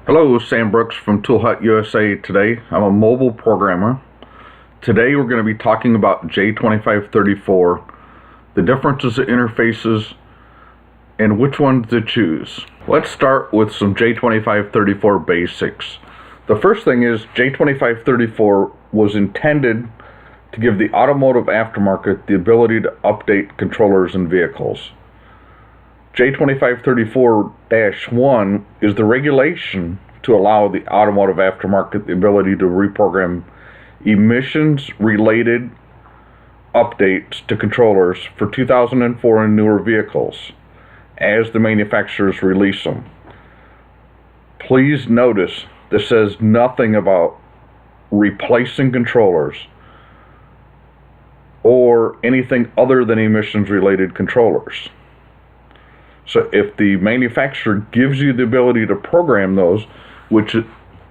Hello, Sam Brooks from Tool Hut USA today. I'm a mobile programmer. Today we're going to be talking about J2534, the differences in interfaces, and which ones to choose. Let's start with some J2534 basics. The first thing is J2534 was intended to give the automotive aftermarket the ability to update controllers in vehicles. J2534-1 is the regulation to allow the automotive aftermarket the ability to reprogram emissions-related updates to controllers for 2004 and newer vehicles as the manufacturers release them. Please notice this says nothing about replacing controllers or anything other than emissions-related controllers. So if the manufacturer gives you the ability to program those, which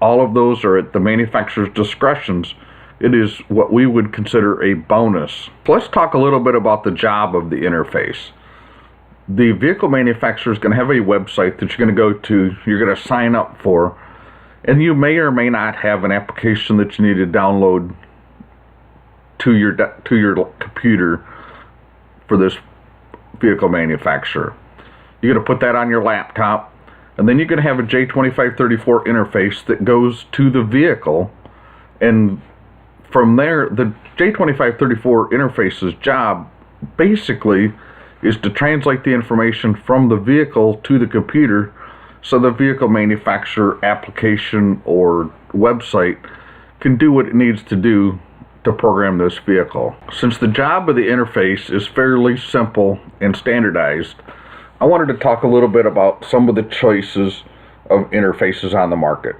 all of those are at the manufacturer's discretions, it is what we would consider a bonus. So let's talk a little bit about the job of the interface. The vehicle manufacturer is going to have a website that you're going to go to, you're going to sign up for, and you may or may not have an application that you need to download to your computer for this vehicle manufacturer. You're going to put that on your laptop, and then you're going to have a J2534 interface that goes to the vehicle, and from there, the J2534 interface's job basically is to translate the information from the vehicle to the computer so the vehicle manufacturer application or website can do what it needs to do to program this vehicle. Since the job of the interface is fairly simple and standardized, I wanted to talk a little bit about some of the choices of interfaces on the market.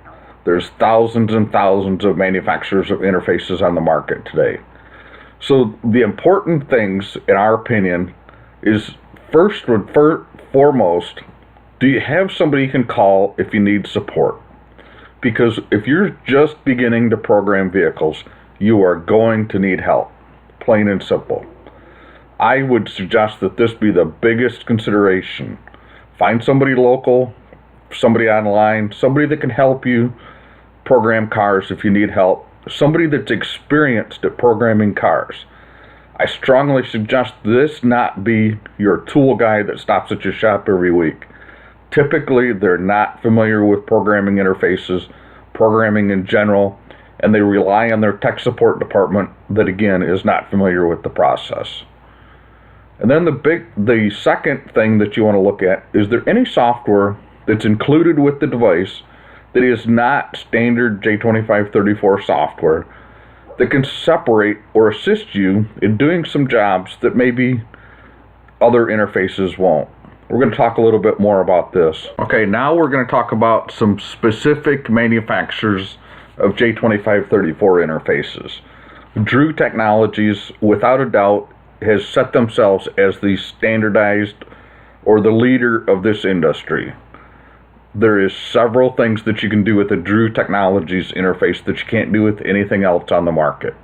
There's thousands and thousands of manufacturers of interfaces on the market today. So the important things, in our opinion, is first and foremost, do you have somebody you can call if you need support? Because if you're just beginning to program vehicles, you are going to need help, plain and simple. I would suggest that this be the biggest consideration. Find somebody local, somebody online, somebody that can help you program cars if you need help, somebody that's experienced at programming cars. I strongly suggest this not be your tool guy that stops at your shop every week. Typically, they're not familiar with programming interfaces, programming in general, and they rely on their tech support department that, again, is not familiar with the process. And then the second thing that you want to look at, is there any software that's included with the device that is not standard J2534 software that can separate or assist you in doing some jobs that maybe other interfaces won't. We're going to talk a little bit more about this. Okay, now we're going to talk about some specific manufacturers of J2534 interfaces. Dru Technologies, without a doubt, has set themselves as the standardized or the leader of this industry. There is several things that you can do with the Dru Technologies interface that you can't do with anything else on the market.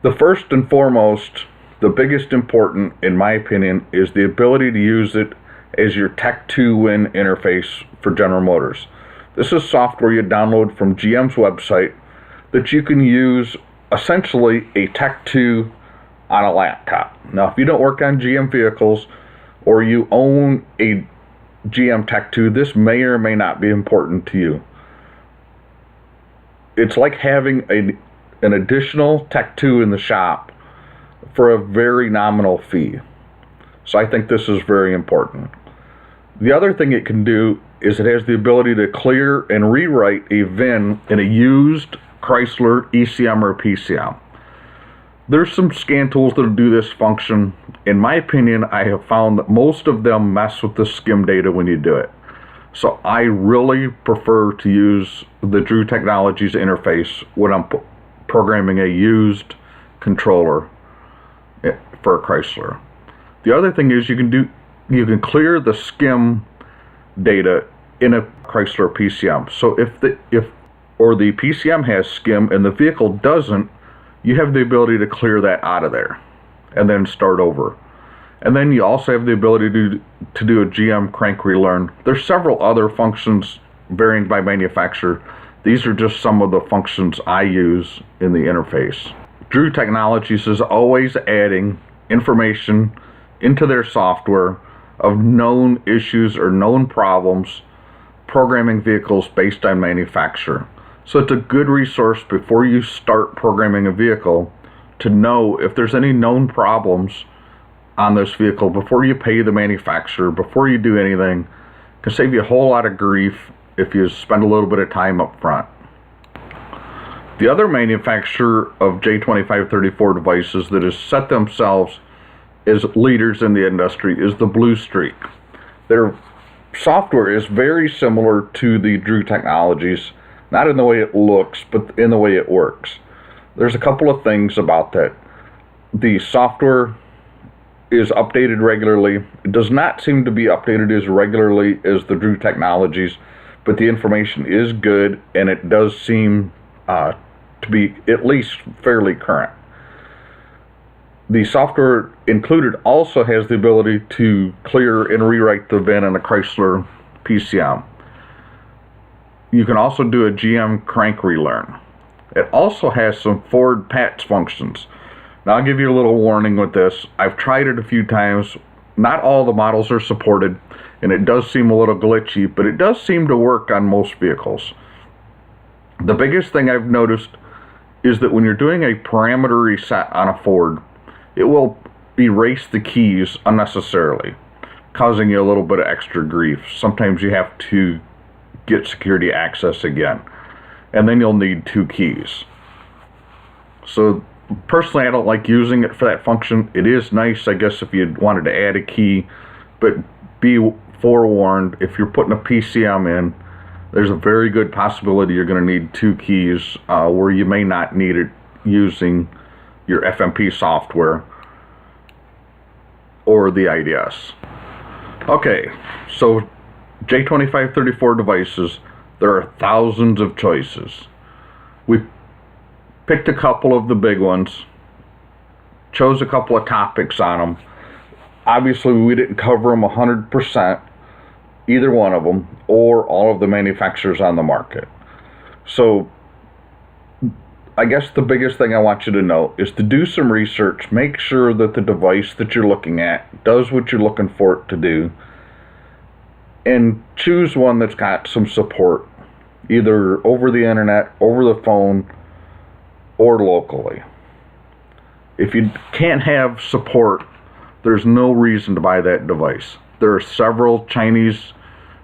The first and foremost, the biggest important, in my opinion, is the ability to use it as your Tech2Win interface for General Motors. This is software you download from GM's website that you can use essentially a Tech2 on a laptop. Now, if you don't work on GM vehicles or you own a GM Tech2, this may or may not be important to you. It's like having an additional Tech2 in the shop for a very nominal fee. So I think this is very important. The other thing it can do is it has the ability to clear and rewrite a VIN in a used Chrysler ECM or PCM. There's some scan tools that do this function. In my opinion, I have found that most of them mess with the skim data when you do it. So I really prefer to use the Dru Technologies interface when I'm programming a used controller for a Chrysler. The other thing is you can clear the skim data in a Chrysler PCM. So if the PCM has skim and the vehicle doesn't, you have the ability to clear that out of there and then start over. And then you also have the ability to do a GM crank relearn. There's several other functions varying by manufacturer. These are just some of the functions I use in the interface. Dru Technologies is always adding information into their software of known issues or known problems programming vehicles based on manufacturer. So it's a good resource before you start programming a vehicle to know if there's any known problems on this vehicle before you pay the manufacturer, before you do anything. It can save you a whole lot of grief if you spend a little bit of time up front. The other manufacturer of J2534 devices that has set themselves as leaders in the industry is the Blue Streak. Their software is very similar to the Dru Technologies, not in the way it looks, but in the way it works. There's a couple of things about that. The software is updated regularly. It does not seem to be updated as regularly as the Dru Technologies, but the information is good, and it does seem to be at least fairly current. The software included also has the ability to clear and rewrite the VIN in a Chrysler PCM. You can also do a GM crank relearn. It also has some Ford patch functions. Now I'll give you a little warning with this. I've tried it a few times. Not all the models are supported, and it does seem a little glitchy, but it does seem to work on most vehicles. The biggest thing I've noticed is that when you're doing a parameter reset on a Ford, it will erase the keys unnecessarily, causing you a little bit of extra grief. Sometimes you have to get security access again, and then you'll need 2 keys. So personally, I don't like using it for that function. It is nice, I guess, if you wanted to add a key, but be forewarned, if you're putting a PCM in, there's a very good possibility you're going to need 2 keys where you may not need it using your FMP software or the IDS. Okay, so J2534 devices, there are thousands of choices. We picked a couple of the big ones, chose a couple of topics on them. Obviously, we didn't cover them 100%, either one of them, or all of the manufacturers on the market. So I guess the biggest thing I want you to know is to do some research. Make sure that the device that you're looking at does what you're looking for it to do, and choose one that's got some support, either over the internet, over the phone, or locally. If you can't have support, there's no reason to buy that device. There are several Chinese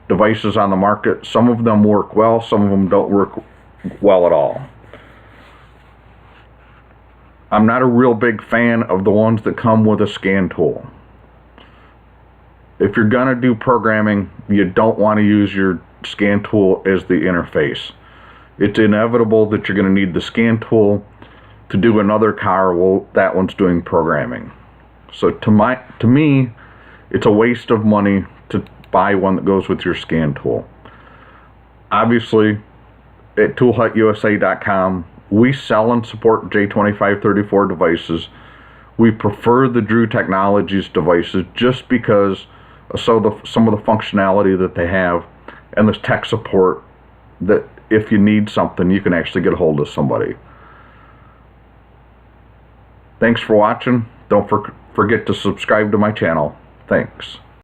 devices on the market. Some of them work well, some of them don't work well at all. I'm not a real big fan of the ones that come with a scan tool. If you're going to do programming, you don't want to use your scan tool as the interface. It's inevitable that you're going to need the scan tool to do another car while that one's doing programming. So to me, it's a waste of money to buy one that goes with your scan tool. Obviously, at toolhutusa.com, we sell and support J2534 devices. We prefer the Dru Technologies devices just because of some of the functionality that they have and the tech support that if you need something, you can actually get a hold of somebody. Thanks for watching. Don't forget to subscribe to my channel. Thanks.